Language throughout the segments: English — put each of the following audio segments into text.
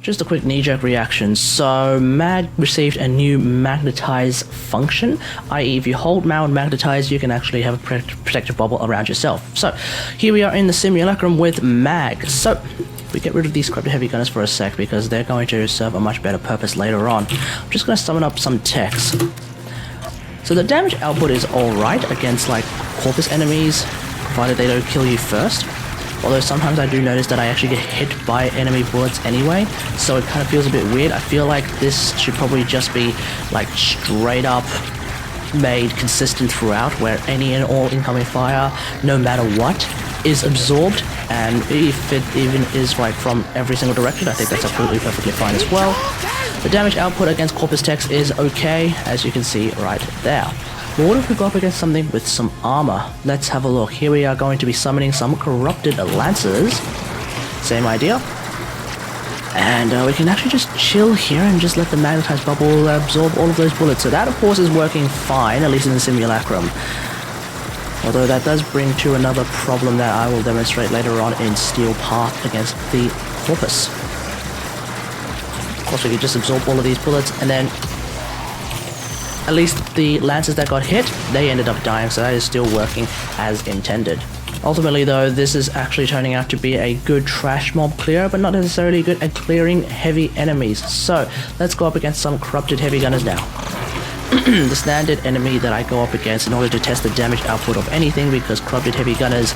Just a quick Kneejerk reaction. So Mag received a new Magnetize function, i.e. if you hold Magnetize, you can actually have a protective bubble around yourself. So here we are in the simulacrum with Mag. So we get rid of these corrupted heavy gunners for a sec because they're going to serve a much better purpose later on. I'm just going to summon up some text. So the damage output is alright against like corpus enemies, provided they don't kill you first. Although sometimes I do notice that I actually get hit by enemy bullets anyway, so it kind of feels a bit weird. I feel like this should probably just be like straight up made consistent throughout, where any and all incoming fire, no matter what, is absorbed, and if it even is like from every single direction, I think that's absolutely perfectly fine as well. The damage output against corpus text is okay, as you can see right there. But what if we go up against something with some armor? Let's have a look. Here we are going to be summoning some corrupted lancers. Same idea. And we can actually just chill here and just let the Magnetize bubble absorb all of those bullets. So that of course is working fine, at least in the simulacrum. Although that does bring to another problem that I will demonstrate later on in Steel Path against the Corpus. Of course we can just absorb all of these bullets, and then at least the lancers that got hit, they ended up dying, so that is still working as intended. Ultimately though, this is actually turning out to be a good trash mob clear, but not necessarily good at clearing heavy enemies. So let's go up against some corrupted heavy gunners now. The standard enemy that I go up against in order to test the damage output of anything, because corrupted heavy gunners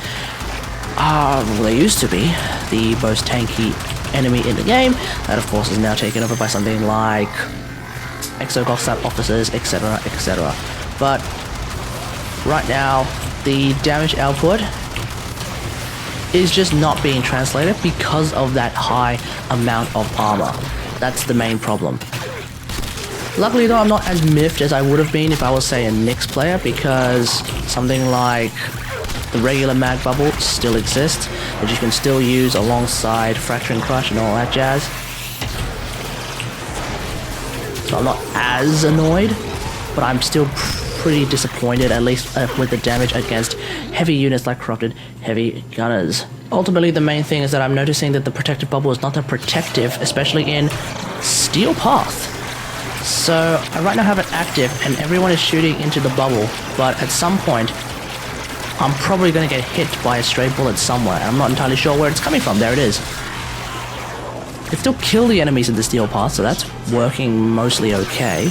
are, well, they used to be the most tanky enemy in the game. That of course is now taken over by something like exogoth officers, etc, etc. But right now the damage output is just not being translated because of that high amount of armor. That's the main problem. Luckily though, I'm not as miffed as I would have been if I was, say, a Nyx player, because something like the regular mag bubble still exists that you can still use alongside Fracture and Crush and all that jazz. So I'm not as annoyed, but I'm still pretty disappointed, at least with the damage against heavy units like corrupted heavy gunners. Ultimately, the main thing is that I'm noticing that the protective bubble is not that protective, especially in Steel Path. So I right now have it active and everyone is shooting into the bubble, but at some point I'm probably going to get hit by a stray bullet somewhere, and I'm not entirely sure where it's coming from. There it is. It can still kill the enemies in the Steel Path, so that's working mostly okay.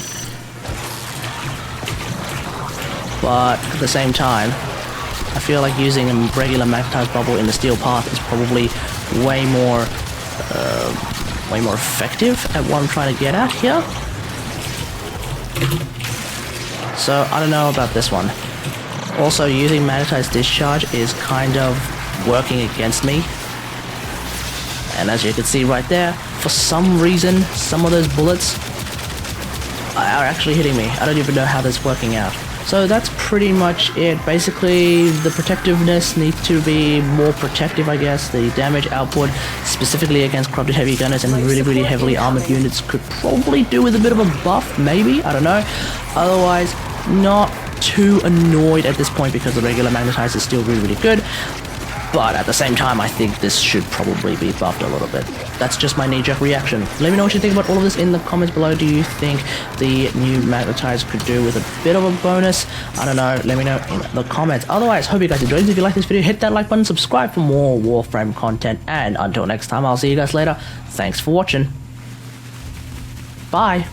But at the same time, I feel like using a regular Magnetize bubble in the Steel Path is probably way more effective at what I'm trying to get at here. So I don't know about this one. Also, using Magnetize Discharge is kind of working against me. And as you can see right there, for some reason, some of those bullets are actually hitting me. I don't even know how that's working out. So that's pretty much it. Basically, the protectiveness needs to be more protective, I guess. The damage output, specifically against corrupted heavy gunners and really heavily armored units, could probably do with a bit of a buff, maybe? I don't know. Otherwise, not too annoyed at this point because the regular Magnetize is still really good. But at the same time, I think this should probably be buffed a little bit. That's just my knee-jerk reaction. Let me know what you think about all of this in the comments below. Do you think the new Magnetize could do with a bit of a bonus? I don't know. Let me know in the comments. Otherwise, hope you guys enjoyed this. If you like this video, hit that like button, subscribe for more WarFrame content, and until next time, I'll see you guys later. Thanks for watching. Bye.